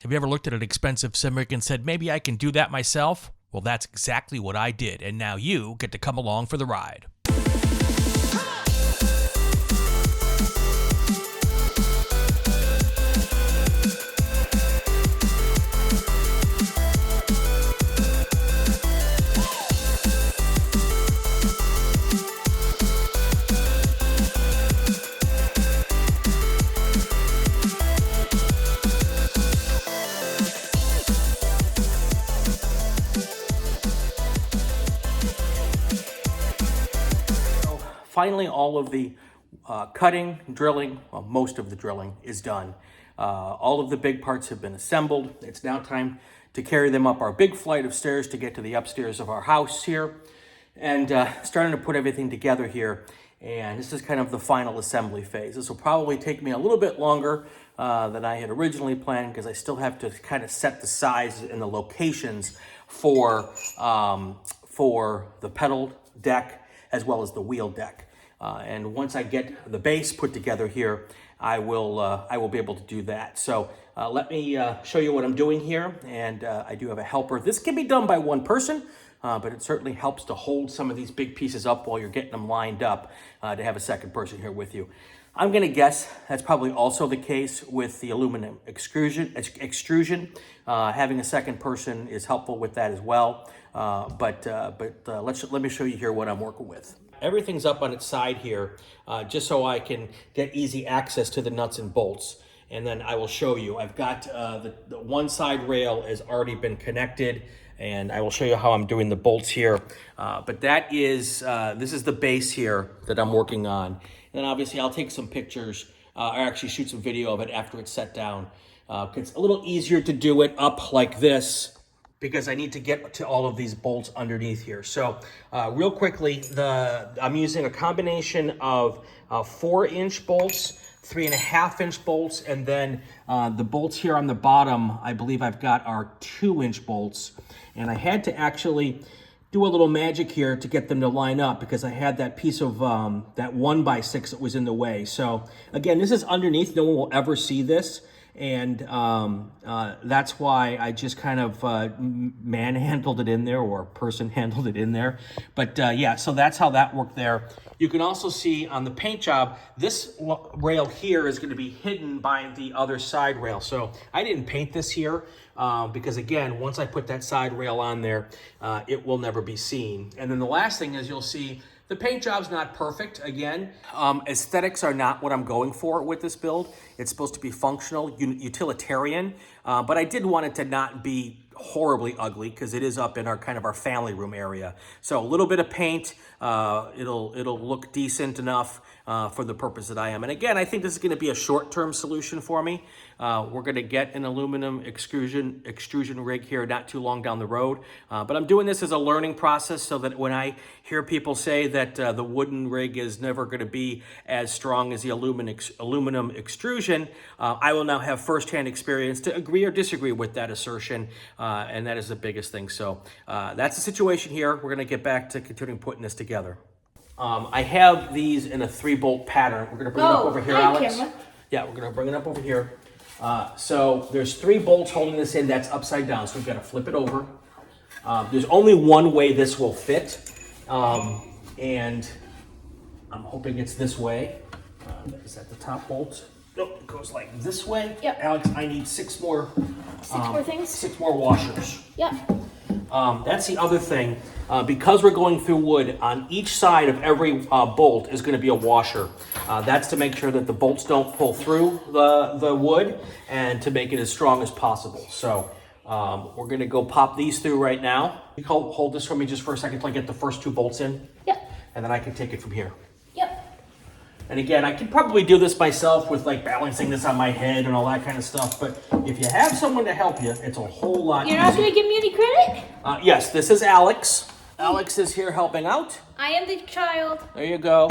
Have you ever looked at an expensive CIMIC and said, maybe I can do that myself? Well, that's exactly what I did, and now you get to come along for the ride. Finally, all of the cutting, drilling, well, most of the drilling is done. All of the big parts have been assembled. It's now time to carry them up our big flight of stairs to get to the upstairs of our house here. And starting to put everything together here. And this is kind of the final assembly phase. This will probably take me a little bit longer than I had originally planned because I still have to kind of set the size and the locations for the pedal deck as well as the wheel deck. And once I get the base put together here, I will be able to do that. So let me show you what I'm doing here. And I do have a helper. This can be done by one person, but it certainly helps to hold some of these big pieces up while you're getting them lined up to have a second person here with you. I'm going to guess that's probably also the case with the aluminum extrusion. Having a second person is helpful with that as well. But let me show you here what I'm working with. Everything's up on its side here, just so I can get easy access to the nuts and bolts. And then I will show you. I've got the one side rail has already been connected, and I will show you how I'm doing the bolts here. But that is, this is the base here that I'm working on. And then obviously I'll take some pictures, or actually shoot some video of it after it's set down. It's a little easier to do it up like this, because I need to get to all of these bolts underneath here. So real quickly, I'm using a combination of 4-inch bolts, 3.5-inch bolts, and then the bolts here on the bottom, I believe I've got are 2-inch bolts. And I had to actually do a little magic here to get them to line up because I had that piece of that 1x6 that was in the way. So again, this is underneath. No one will ever see this. And that's why I just kind of manhandled it in there, or person handled it in there. But yeah, so that's how that worked there. You can also see on the paint job, this rail here is going to be hidden by the other side rail. So I didn't paint this here because, again, once I put that side rail on there, it will never be seen. And then the last thing is you'll see the paint job's not perfect, again. Aesthetics are not what I'm going for with this build. It's supposed to be functional, utilitarian, but I did want it to not be horribly ugly because it is up in our kind of our family room area. So a little bit of paint, it'll look decent enough for the purpose that I am. And again, I think this is going to be a short-term solution for me. We're going to get an aluminum extrusion rig here not too long down the road. But I'm doing this as a learning process so that when I hear people say that the wooden rig is never going to be as strong as the aluminum extrusion, I will now have firsthand experience to agree or disagree with that assertion. And that is the biggest thing. So that's the situation here. We're going to get back to continuing putting this together. I have these in a 3-bolt pattern. We're going to bring it up over here, Alex. Camera. Yeah, we're going to bring it up over here. So there's 3 bolts holding this in. That's upside down, so we've got to flip it over. There's only one way this will fit, and I'm hoping it's this way. Is that the top bolt? Nope, it goes like this way. Yep. Alex, I need 6 more. 6 more things? 6 more washers. Yep. That's the other thing. Because we're going through wood, on each side of every bolt is going to be a washer. That's to make sure that the bolts don't pull through the wood and to make it as strong as possible. So we're going to go pop these through right now. You can hold this for me just for a second till I get the first 2 bolts in. Yep. And then I can take it from here. Yep. And again, I could probably do this myself with like balancing this on my head and all that kind of stuff. But if you have someone to help you, it's a whole lot easier. You're not going to give me any credit? Yes, this is Alex. Alex is here helping out. I am the child. There you go.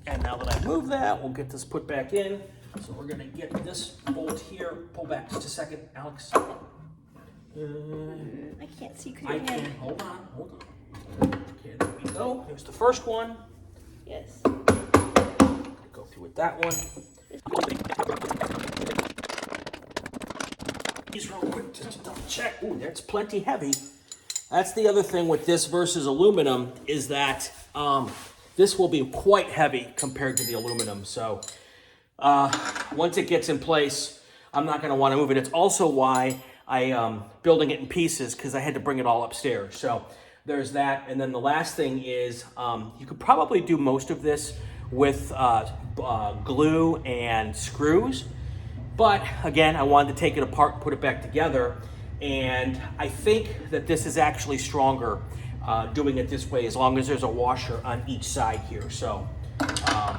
And now that I move that, we'll get this put back in. So we're going to get this bolt here. Pull back just a second, Alex. I can't see. I can. Hold on. Okay, there we go. Here's the first one. Yes. Go through with that one. These real quick just to double check. Ooh, that's plenty heavy. That's the other thing with this versus aluminum is that this will be quite heavy compared to the aluminum. So once it gets in place, I'm not going to want to move it. It's also why I building it in pieces because I had to bring it all upstairs. So there's that. And then the last thing is you could probably do most of this with glue and screws. But again, I wanted to take it apart and put it back together. And I think that this is actually stronger doing it this way as long as there's a washer on each side here. So, all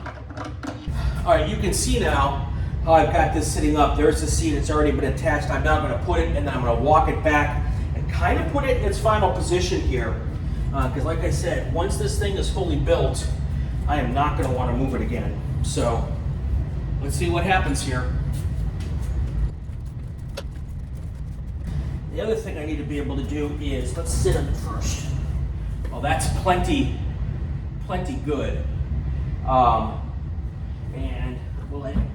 right, you can see now how I've got this sitting up. There's the seat, it's already been attached. I'm now gonna put it and then I'm gonna walk it back and kind of put it in its final position here. Because like I said, once this thing is fully built, I am not gonna wanna move it again. So, let's see what happens here. The other thing I need to be able to do is, let's sit on it first. Well, that's plenty good.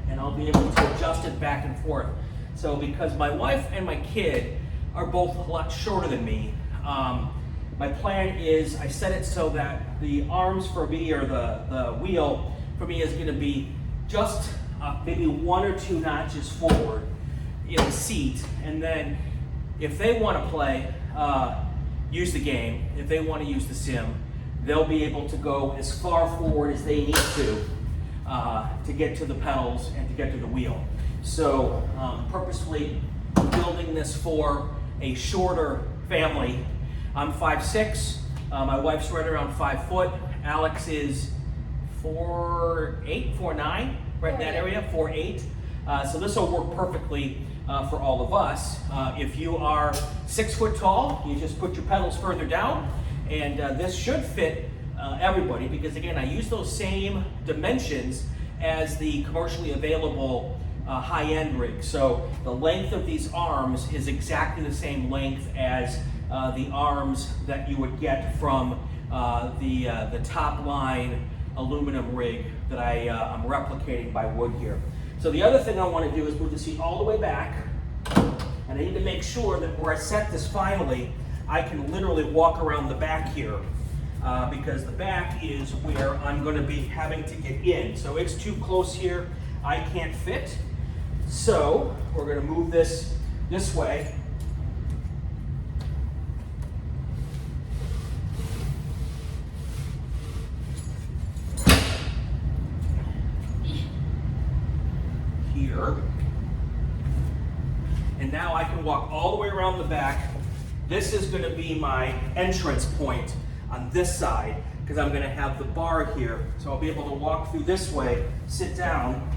And I'll be able to adjust it back and forth. So because my wife and my kid are both a lot shorter than me, my plan is I set it so that the arms for me or the wheel for me is gonna be just maybe 1 or 2 notches forward in the seat. And then if they want to play, use the game, if they want to use the sim, they'll be able to go as far forward as they need to get to the pedals and to get to the wheel. So purposefully building this for a shorter family. I'm 5'6", my wife's right around 5 foot. Alex is 4'8", 4'9", right in that area, 4'8". So this will work perfectly for all of us. If you are 6 foot tall, you just put your pedals further down, and this should fit everybody because again, I use those same dimensions as the commercially available high-end rig. So the length of these arms is exactly the same length as the arms that you would get from the top line aluminum rig that I'm replicating by wood here. So the other thing I want to do is move the seat all the way back, and I need to make sure that where I set this finally, I can literally walk around the back here because the back is where I'm going to be having to get in. So it's too close here, I can't fit. So we're going to move this way. Here. And now I can walk all the way around the back. This is going to be my entrance point on this side because I'm going to have the bar here. So I'll be able to walk through this way, sit down,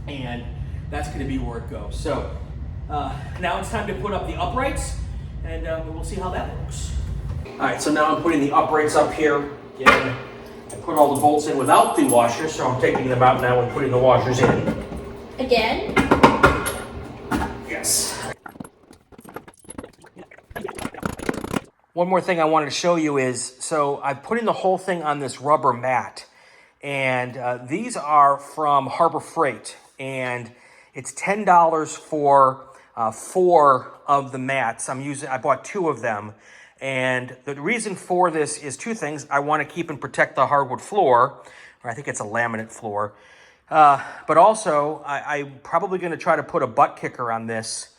and that's going to be where it goes. So now it's time to put up the uprights, and we'll see how that works. All right, so now I'm putting the uprights up here. I put all the bolts in without the washers, so I'm taking them out now and putting the washers in. Again? Yes. One more thing I wanted to show you is, so I've put in the whole thing on this rubber mat, and these are from Harbor Freight, and it's $10 for 4 of the mats. I bought 2 of them, and the reason for this is 2 things. I want to keep and protect the hardwood floor, or I think it's a laminate floor. But also, I'm probably going to try to put a butt kicker on this.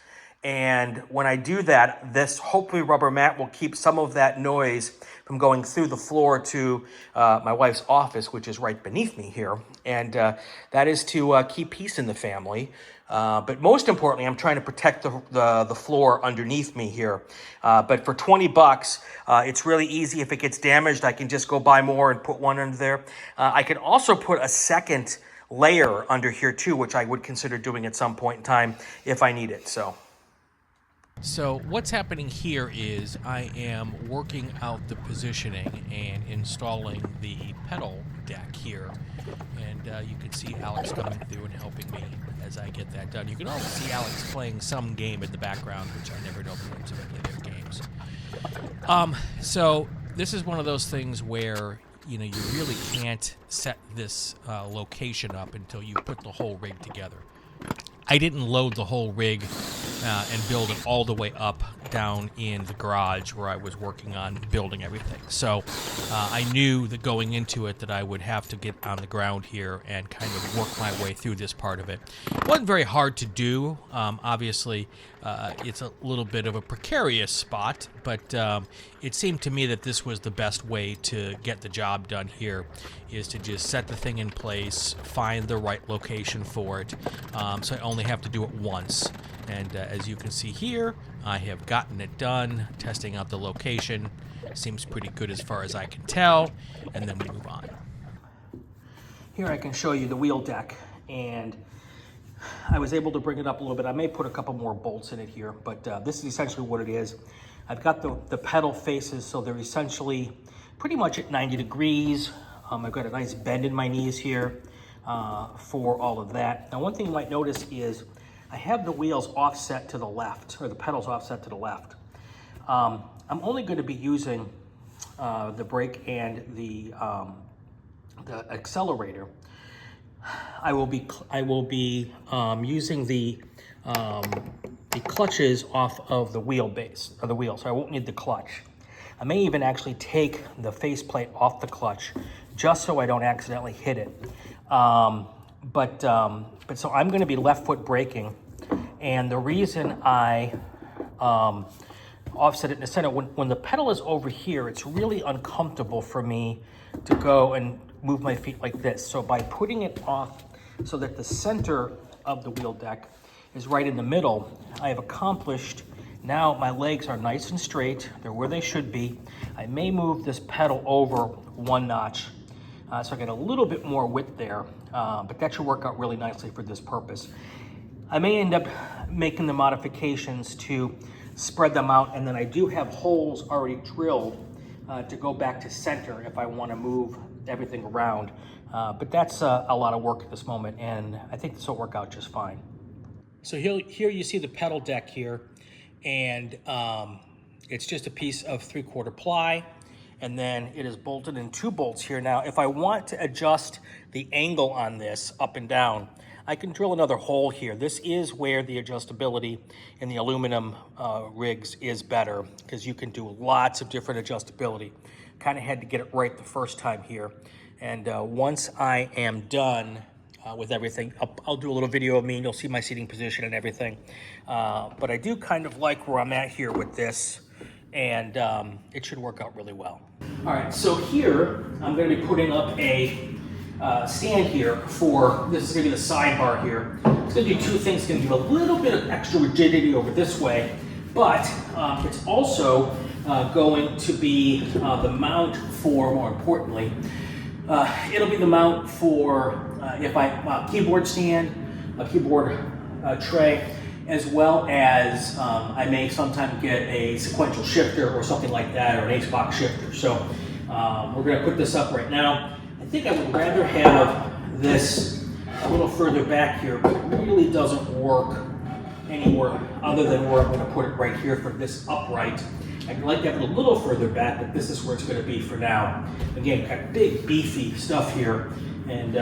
And when I do that, this hopefully rubber mat will keep some of that noise from going through the floor to my wife's office, which is right beneath me here. And that is to keep peace in the family. But most importantly, I'm trying to protect the floor underneath me here. But for $20, it's really easy. If it gets damaged, I can just go buy more and put one under there. I can also put a second layer under here too, which I would consider doing at some point in time if I need it. So what's happening here is I am working out the positioning and installing the pedal deck here. And you can see Alex coming through and helping me as I get that done. You can also see Alex playing some game in the background, which I never know because I play their games. So this is one of those things where you really can't set this location up until you put the whole rig together. I didn't load the whole rig and build it all the way up down in the garage where I was working on building everything. So I knew that going into it that I would have to get on the ground here and kind of work my way through this part of it. It wasn't very hard to do. Obviously, it's a little bit of a precarious spot, but it seemed to me that this was the best way to get the job done here, is to just set the thing in place, find the right location for it, so I only have to do it once. And as you can see here, I have gotten it done, testing out the location. Seems pretty good as far as I can tell, and then we move on. Here I can show you the wheel deck, and I was able to bring it up a little bit. I may put a couple more bolts in it here, but this is essentially what it is. I've got the pedal faces, so they're essentially pretty much at 90 degrees. I've got a nice bend in my knees here for all of that. Now, one thing you might notice is I have the wheels offset to the left, or the pedals offset to the left. I'm only going to be using the brake and the accelerator. I will be using the clutches off of the wheelbase, or the wheel, so I won't need the clutch. I may even actually take the faceplate off the clutch just so I don't accidentally hit it. But so I'm going to be left foot braking, and the reason I offset it in the center, when the pedal is over here, it's really uncomfortable for me to go and move my feet like this. So by putting it off so that the center of the wheel deck is right in the middle, I have accomplished, now my legs are nice and straight, they're where they should be. I may move this pedal over one notch, so I get a little bit more width there, but that should work out really nicely for this purpose. I may end up making the modifications to spread them out, and then I do have holes already drilled to go back to center if I want to move everything around. But that's a lot of work at this moment, and I think this will work out just fine. So here you see the pedal deck here, and it's just a piece of 3/4 ply, and then it is bolted in 2 bolts here. Now, if I want to adjust the angle on this up and down, I can drill another hole here. This is where the adjustability in the aluminum rigs is better, because you can do lots of different adjustability. Kind of had to get it right the first time here. And once I am done with everything, I'll do a little video of me, and you'll see my seating position and everything. But I do kind of like where I'm at here with this, and it should work out really well. All right, so here I'm going to be putting up a stand here for, this is going to be the sidebar here. It's going to do 2 things. It's going to give a little bit of extra rigidity over this way, but it's also going to be the mount for, more importantly, it'll be the mount for if I keyboard stand, a keyboard tray, as well as I may sometimes get a sequential shifter or something like that, or an Ace-Box shifter. So we're going to put this up right now. I think I would rather have this a little further back here, but it really doesn't work anywhere other than where I'm going to put it right here for this upright. I'd like to have it a little further back, but this is where it's going to be for now. Again, got big, beefy stuff here, and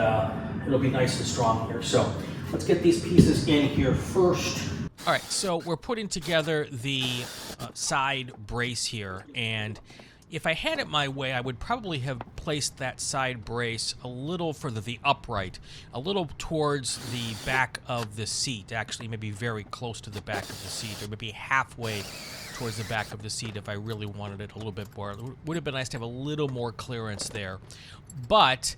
it'll be nice and strong here. So let's get these pieces in here first. All right, so we're putting together the side brace here, and if I had it my way, I would probably have placed that side brace a little further, the upright, a little towards the back of the seat, actually maybe very close to the back of the seat, or maybe halfway towards the back of the seat if I really wanted it a little bit more. It would have been nice to have a little more clearance there. But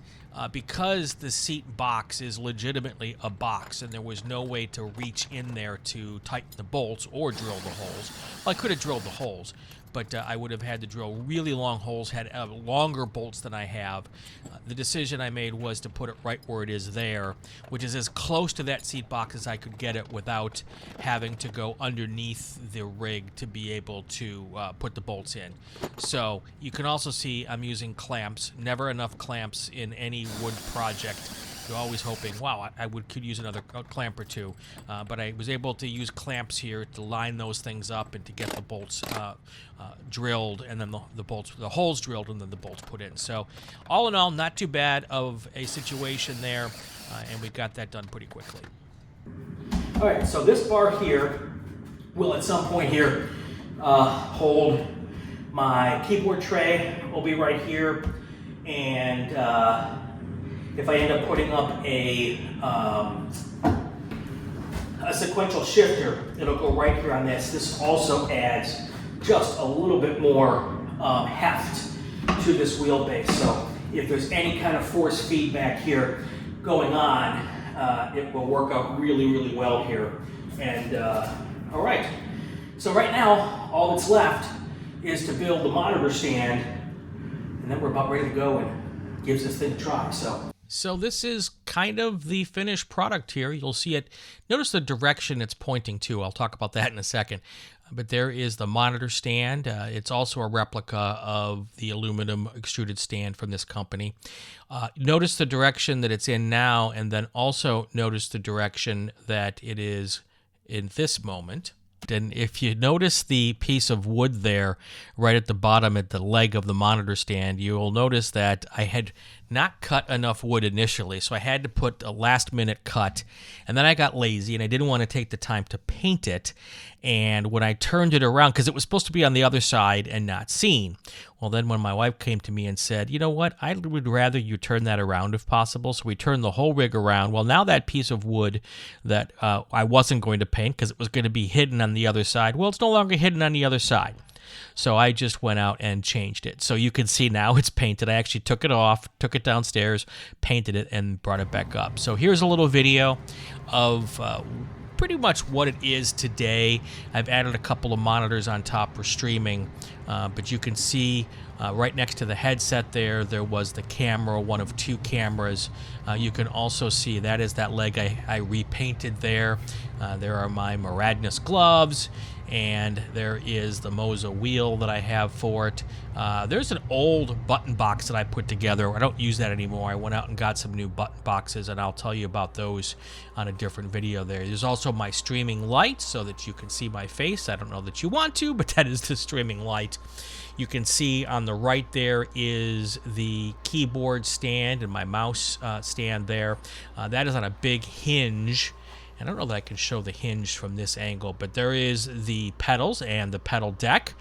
because the seat box is legitimately a box and there was no way to reach in there to tighten the bolts or drill the holes, well, I could have drilled the holes, but I would have had to drill really long holes, had longer bolts than I have. The decision I made was to put it right where it is there, which is as close to that seat box as I could get it without having to go underneath the rig to be able to put the bolts in. So you can also see I'm using clamps. Never enough clamps in any wood project. You're always hoping, wow, I could use another clamp or two. But I was able to use clamps here to line those things up and to get the bolts drilled, and then the holes drilled, and then the bolts put in. So all in all, not too bad of a situation there, and we got that done pretty quickly. All right, so this bar here will at some point here hold my keyboard tray. Will be right here, and if I end up putting up a sequential shifter, it'll go right here on this. This also adds just a little bit more heft to this wheelbase. So if there's any kind of force feedback here going on, it will work out really, really well here. And all right, so right now, all that's left is to build the monitor stand, and then we're about ready to go and give this thing a try. So this is kind of the finished product here. You'll see it. Notice the direction it's pointing to. I'll talk about that in a second. But there is the monitor stand. It's also a replica of the aluminum extruded stand from this company. Notice the direction that it's in now, and then also notice the direction that it is in this moment. And if you notice the piece of wood there right at the bottom at the leg of the monitor stand, you will notice that I had not cut enough wood initially, so I had to put a last minute cut, and then I got lazy and I didn't want to take the time to paint it. And when I turned it around, because it was supposed to be on the other side and not seen, well, then when my wife came to me and said, you know what, I would rather you turn that around if possible. So we turned the whole rig around. Well, now that piece of wood that I wasn't going to paint because it was going to be hidden on the other side, well, it's no longer hidden on the other side. So I just went out and changed it. So you can see now it's painted. I actually took it off, took it downstairs, painted it, and brought it back up. So here's a little video of pretty much what it is today. I've added a couple of monitors on top for streaming, but you can see right next to the headset there was the camera, one of two cameras. You can also see that is that leg I repainted there. There are my Maradness gloves, and there is the Moza wheel that I have for it. There's an old button box that I put together. I don't use that anymore. I went out and got some new button boxes, and I'll tell you about those on a different video there. There's also my streaming light so that you can see my face. I don't know that you want to, but that is the streaming light. You can see on the right there is the keyboard stand and my mouse stand there. That is on a big hinge. I don't know that I can show the hinge from this angle, but there is the pedals and the pedal deck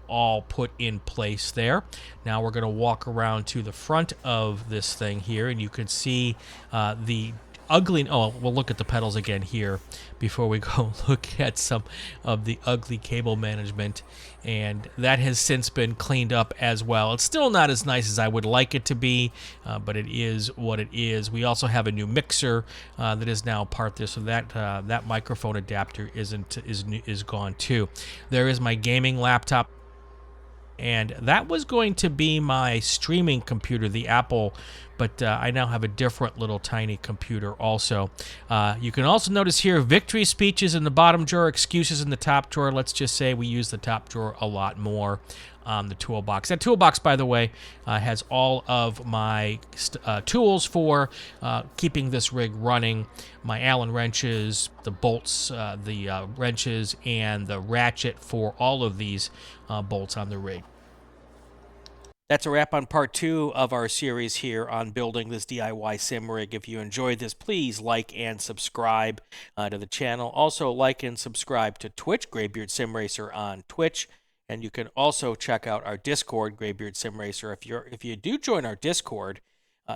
all put in place there. Now we're going to walk around to the front of this thing here, and you can see the ugly... Oh, we'll look at the pedals again here before we go look at some of the ugly cable management, and that has since been cleaned up as well. It's still not as nice as I would like it to be, but it is what it is. We also have a new mixer that is now part there, so that microphone adapter is gone too. There is my gaming laptop, and that was going to be my streaming computer, the Apple, but I now have a different little tiny computer also. You can also notice here victory speeches in the bottom drawer, excuses in the top drawer. Let's just say we use the top drawer a lot more on the toolbox. That toolbox, by the way, has all of my tools for keeping this rig running. My Allen wrenches, the bolts, the wrenches, and the ratchet for all of these bolts on the rig. That's a wrap on part 2 of our series here on building this DIY sim rig. If you enjoyed this, please like and subscribe to the channel. Also, like and subscribe to Twitch, Graybeard Sim Racer on Twitch. And you can also check out our Discord, Graybeard Sim Racer. If you do join our Discord,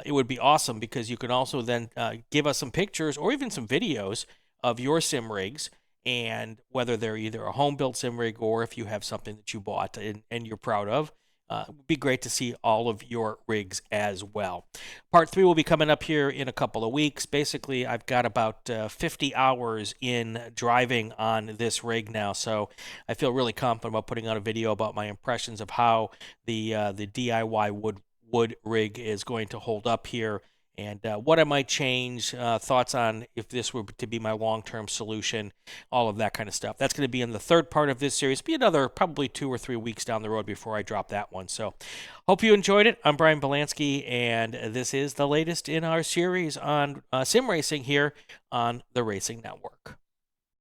it would be awesome because you can also then give us some pictures or even some videos of your sim rigs, and whether they're either a home-built sim rig or if you have something that you bought and you're proud of. It would be great to see all of your rigs as well. Part 3 will be coming up here in a couple of weeks. Basically, I've got about 50 hours in driving on this rig now, so I feel really confident about putting out a video about my impressions of how the DIY wood rig is going to hold up here, and what I might change, thoughts on if this were to be my long-term solution, all of that kind of stuff. That's going to be in the third part of this series. Be another probably 2 or 3 weeks down the road before I drop that one. So hope you enjoyed it. I'm Brian Belansky, and this is the latest in our series on sim racing here on the Racing Network.